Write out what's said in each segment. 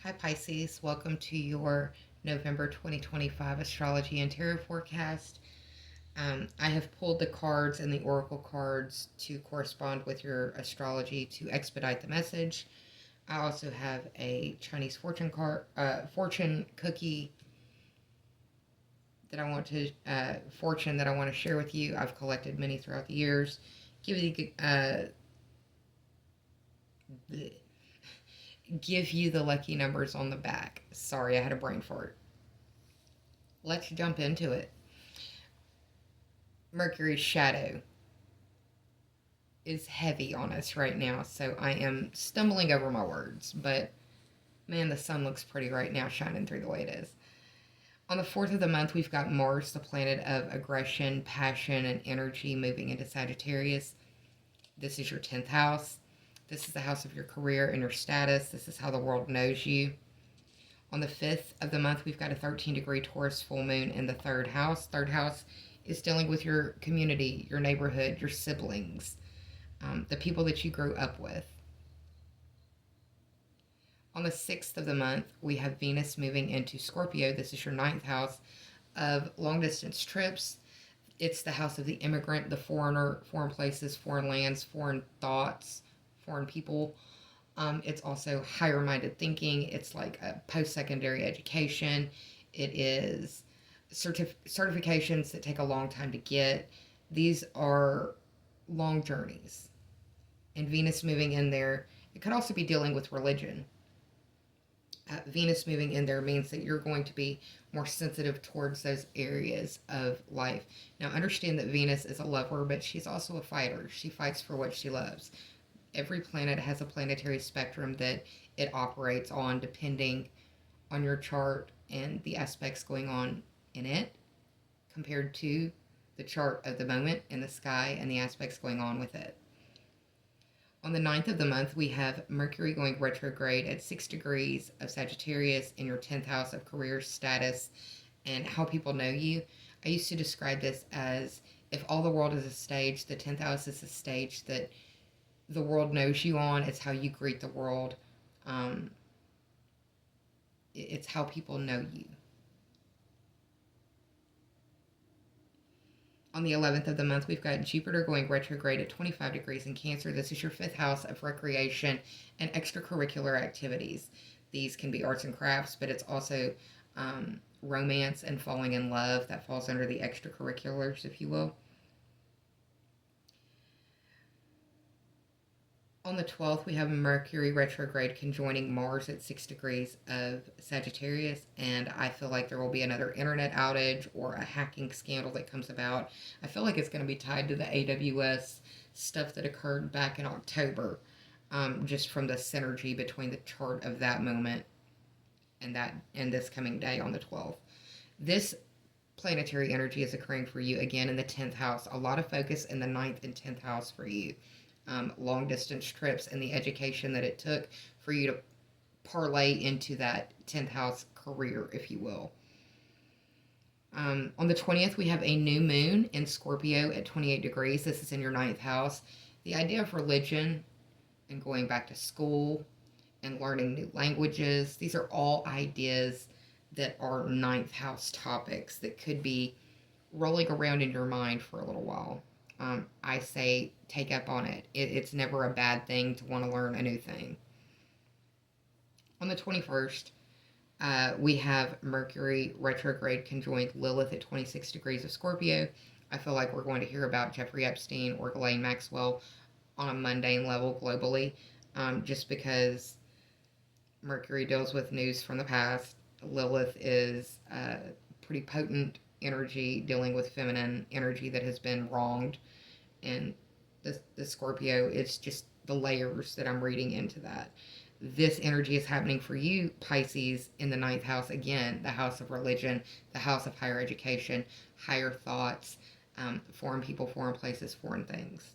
Hi, Pisces. Welcome to your November 2025 astrology and tarot forecast. I have pulled the cards and the oracle cards to correspond with your astrology to expedite the message. I also have a Chinese fortune cookie fortune that I want to share with you. I've collected many throughout the years. Give you the, give you the lucky numbers on the back. Sorry, I had a brain fart. Let's jump into it. Mercury's shadow is heavy on us right now, so I am stumbling over my words, but man, the sun looks pretty right now, shining through the way it is. On the 4th of the month, we've got Mars, the planet of aggression, passion, and energy, moving into Sagittarius. This is your 10th house. This is the house of your career and your status. This is how the world knows you. On the 5th of the month, we've got a 13-degree Taurus full moon in the third house. Third house is dealing with your community, your neighborhood, your siblings, the people that you grew up with. On the 6th of the month, we have Venus moving into Scorpio. This is your ninth house of long distance trips. It's the house of the immigrant, the foreigner, foreign places, foreign lands, foreign thoughts, foreign people. It's also higher minded thinking. It's like a post secondary education. It is certifications that take a long time to get. These are long journeys. And Venus moving in there, it could also be dealing with religion. Venus moving in there means that you're going to be more sensitive towards those areas of life. Now, understand that Venus is a lover, but she's also a fighter. She fights for what she loves. Every planet has a planetary spectrum that it operates on depending on your chart and the aspects going on in it compared to the chart of the moment in the sky and the aspects going on with it. On the 9th of the month, we have Mercury going retrograde at 6 degrees of Sagittarius in your 10th house of career status and how people know you. I used to describe this as if all the world is a stage, the 10th house is a stage that the world knows you on. It's how you greet the world. It's how people know you. On the 11th of the month, we've got Jupiter going retrograde at 25 degrees in Cancer. This is your 5th house of recreation and extracurricular activities. These can be arts and crafts, but it's also romance and falling in love. That falls under the extracurriculars, if you will. On the 12th, we have Mercury retrograde conjoining Mars at 6 degrees of Sagittarius, and I feel like there will be another internet outage or a hacking scandal that comes about. I feel like it's going to be tied to the AWS stuff that occurred back in October, just from the synergy between the chart of that moment and this coming day on the 12th. This planetary energy is occurring for you again in the 10th house. A lot of focus in the 9th and 10th house for you. Long distance trips and the education that it took for you to parlay into that 10th house career, if you will. On the 20th, we have a new moon in Scorpio at 28 degrees. This is in your ninth house. The idea of religion and going back to school and learning new languages, these are all ideas that are ninth house topics that could be rolling around in your mind for a little while. I say take up on it. It's never a bad thing to want to learn a new thing. On the 21st, we have Mercury retrograde conjoined Lilith at 26 degrees of Scorpio. I feel like we're going to hear about Jeffrey Epstein or Ghislaine Maxwell on a mundane level globally, just because Mercury deals with news from the past. Lilith is pretty potent energy dealing with feminine energy that has been wronged, and the Scorpio, it's just the layers that I'm reading into that. This energy is happening for you, Pisces, in the ninth house again, the house of religion, the house of higher education, higher thoughts, foreign people, foreign places, foreign things.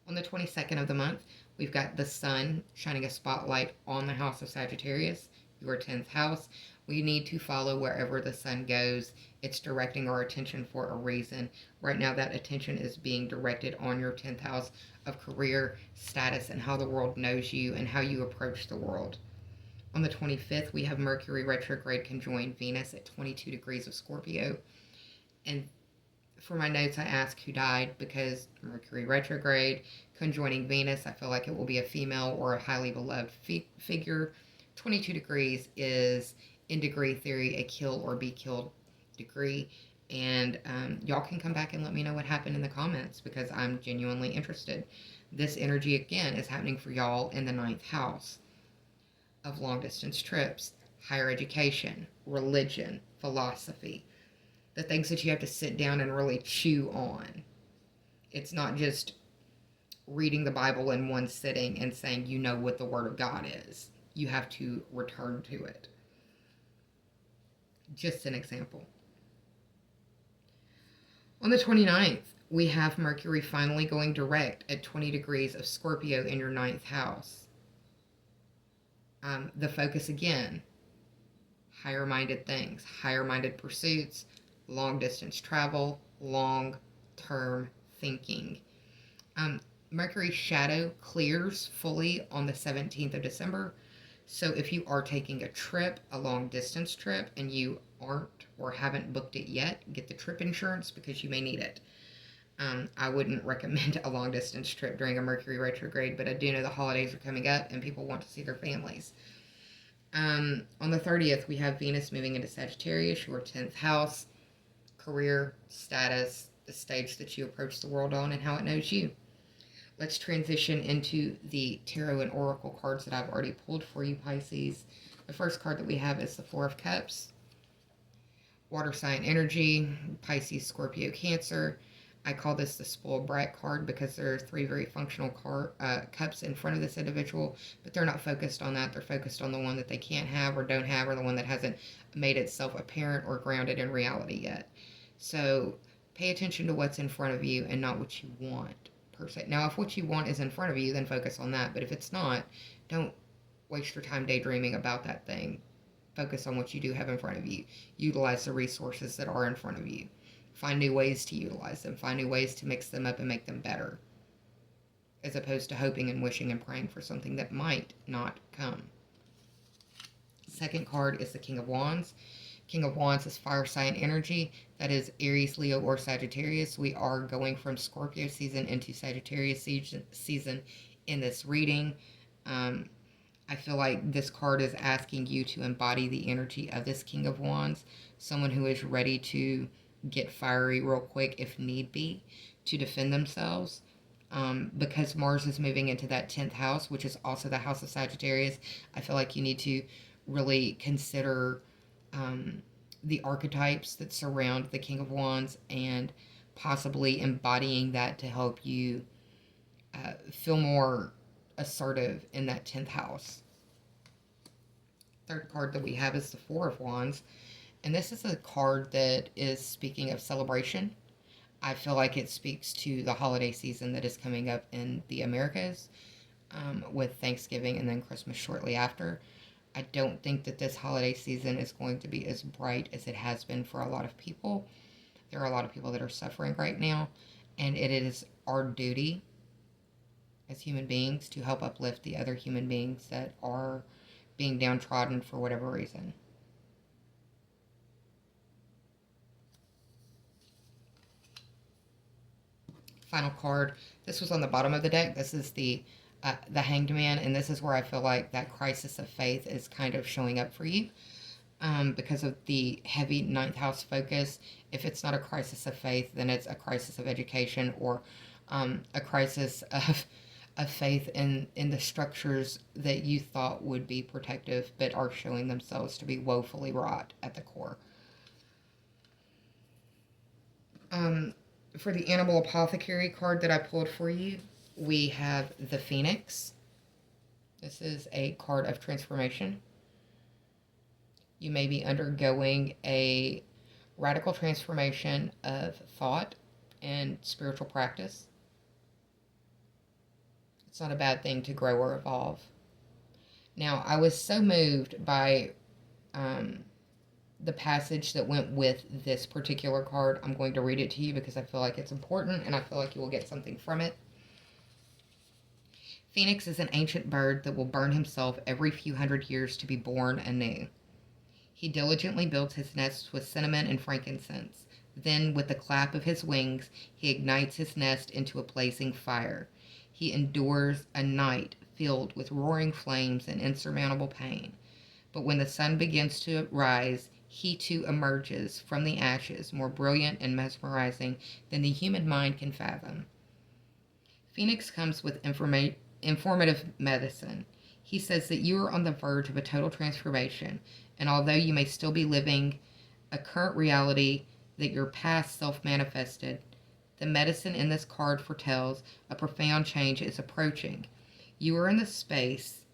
On the 22nd of the month, we've got the sun shining a spotlight on the house of Sagittarius, your 10th house. We need to follow wherever the sun goes. It's directing our attention for a reason. Right now, that attention is being directed on your 10th house of career, status, and how the world knows you and how you approach the world. On the 25th, we have Mercury retrograde conjoined Venus at 22 degrees of Scorpio. And for my notes, I ask who died because Mercury retrograde conjoining Venus, I feel like it will be a female or a highly beloved figure. 22 degrees is, in degree theory, a kill or be killed degree. And y'all can come back and let me know what happened in the comments because I'm genuinely interested. This energy, again, is happening for y'all in the 9th house of long distance trips, higher education, religion, philosophy, the things that you have to sit down and really chew on. It's not just reading the Bible in one sitting and saying you know what the Word of God is. You have to return to it. Just an example. On the 29th, we have Mercury finally going direct at 20 degrees of Scorpio in your 9th house. The focus again, higher minded things, higher minded pursuits, long distance travel, long term thinking. Mercury's shadow clears fully on the 17th of December. So if you are taking a trip, a long distance trip, and you aren't or haven't booked it yet, get the trip insurance because you may need it. I wouldn't recommend a long distance trip during a Mercury retrograde, but I do know the holidays are coming up and people want to see their families. On the 30th, we have Venus moving into Sagittarius, your 10th house, career, status, the stage that you approach the world on, and how it knows you. Let's transition into the tarot and oracle cards that I've already pulled for you, Pisces. The first card that we have is the Four of Cups. Water sign energy, Pisces, Scorpio, Cancer. I call this the spoiled brat card because there are 3 very functional cups in front of this individual, but they're not focused on that. They're focused on the one that they can't have or don't have, or the one that hasn't made itself apparent or grounded in reality yet. So pay attention to what's in front of you and not what you want, per se. Now, if what you want is in front of you, then focus on that. But if it's not, don't waste your time daydreaming about that thing. Focus on what you do have in front of you. Utilize the resources that are in front of you. Find new ways to utilize them. Find new ways to mix them up and make them better, as opposed to hoping and wishing and praying for something that might not come. Second card is the King of Wands. King of Wands is fire sign energy. That is Aries, Leo, or Sagittarius. We are going from Scorpio season into Sagittarius season in this reading. I feel like this card is asking you to embody the energy of this King of Wands, someone who is ready to get fiery real quick if need be to defend themselves. Because Mars is moving into that 10th house, which is also the house of Sagittarius, I feel like you need to really consider the archetypes that surround the King of Wands and possibly embodying that to help you feel more assertive in that 10th house. Third card that we have is the Four of Wands. And this is a card that is speaking of celebration. I feel like it speaks to the holiday season that is coming up in the Americas, with Thanksgiving and then Christmas shortly after. I don't think that this holiday season is going to be as bright as it has been for a lot of people. There are a lot of people that are suffering right now, and it is our duty as human beings to help uplift the other human beings that are being downtrodden for whatever reason. Final card. This was on the bottom of the deck. This is the Hanged Man, and this is where I feel like that crisis of faith is kind of showing up for you, because of the heavy 9th house focus. If it's not a crisis of faith, then it's a crisis of education, or a crisis of faith in the structures that you thought would be protective but are showing themselves to be woefully rot at the core. For the Animal Apothecary card that I pulled for you, we have the Phoenix. This is a card of transformation. You may be undergoing a radical transformation of thought and spiritual practice. It's not a bad thing to grow or evolve. Now, I was so moved by the passage that went with this particular card. I'm going to read it to you because I feel like it's important and I feel like you will get something from it. Phoenix is an ancient bird that will burn himself every few hundred years to be born anew. He diligently builds his nest with cinnamon and frankincense. Then, with the clap of his wings, he ignites his nest into a blazing fire. He endures a night filled with roaring flames and insurmountable pain. But when the sun begins to rise, he too emerges from the ashes, more brilliant and mesmerizing than the human mind can fathom. Phoenix comes with informative medicine. He says that you are on the verge of a total transformation, and although you may still be living a current reality that your past self manifested, the medicine in this card foretells a profound change is approaching. You are in the space,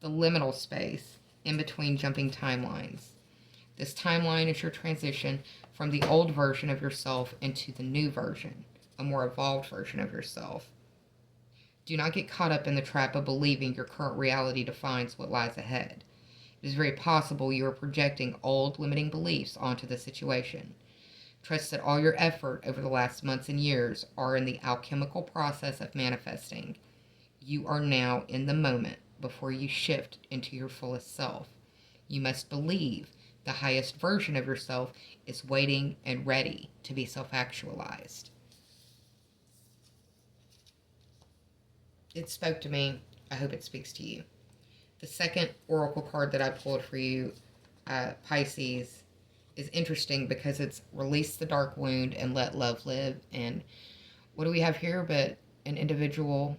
the liminal space, in between jumping timelines. This timeline is your transition from the old version of yourself into the new version, a more evolved version of yourself. Do not get caught up in the trap of believing your current reality defines what lies ahead. It is very possible you are projecting old limiting beliefs onto the situation. Trust that all your effort over the last months and years are in the alchemical process of manifesting. You are now in the moment before you shift into your fullest self. You must believe the highest version of yourself is waiting and ready to be self-actualized. It spoke to me. I hope it speaks to you. The second oracle card that I pulled for you, Pisces, is interesting because it's release the dark wound and let love live. And what do we have here but an individual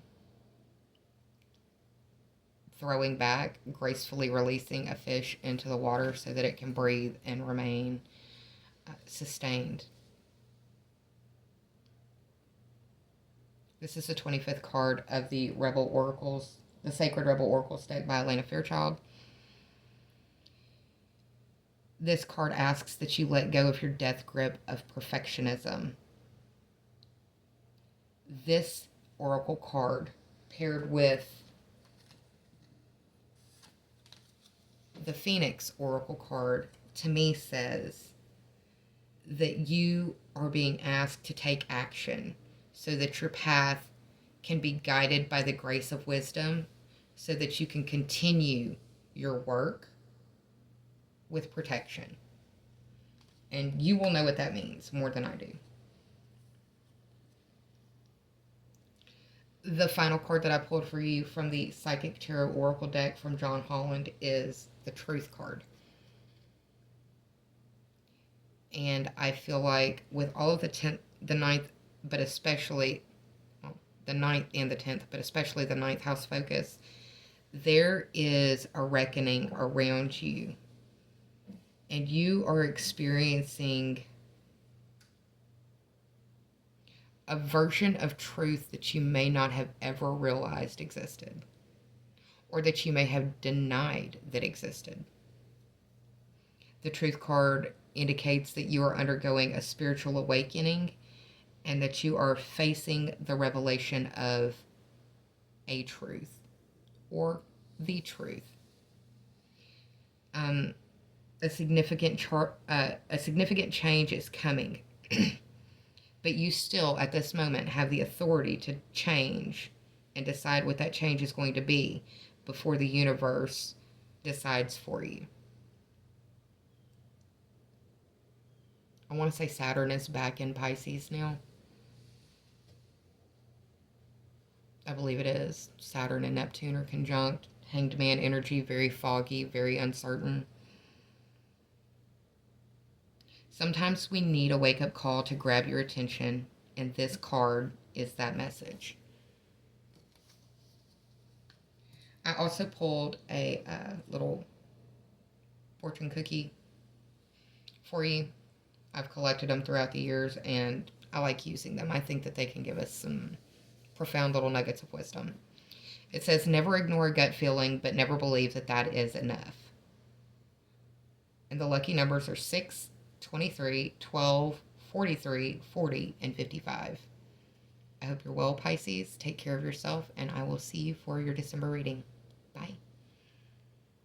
throwing back, gracefully releasing a fish into the water so that it can breathe and remain sustained. This is the 25th card of the Rebel Oracles, the Sacred Rebel Oracles deck by Elena Fairchild. This card asks that you let go of your death grip of perfectionism. This oracle card, paired with the Phoenix oracle card, to me says that you are being asked to take action so that your path can be guided by the grace of wisdom, so that you can continue your work with protection. And you will know what that means more than I do. The final card that I pulled for you from the Psychic Tarot Oracle deck from John Holland is the Truth card. And I feel like with all of the 9th, but especially the 9th and the 10th, but especially the 9th house focus, there is a reckoning around you. And you are experiencing a version of truth that you may not have ever realized existed, or that you may have denied that existed. The Truth card indicates that you are undergoing a spiritual awakening and that you are facing the revelation of a truth or the truth. A significant change is coming. But you still, at this moment, have the authority to change and decide what that change is going to be before the universe decides for you. I want to say Saturn is back in Pisces now. I believe it is. Saturn and Neptune are conjunct. Hanged Man energy, very foggy, very uncertain. Sometimes we need a wake-up call to grab your attention, and this card is that message. I also pulled a little fortune cookie for you. I've collected them throughout the years, and I like using them. I think that they can give us some profound little nuggets of wisdom. It says, never ignore a gut feeling, but never believe that that is enough. And the lucky numbers are 6, 23, 12, 43, 40, and 55. I hope you're well, Pisces. Take care of yourself, and I will see you for your December reading. Bye.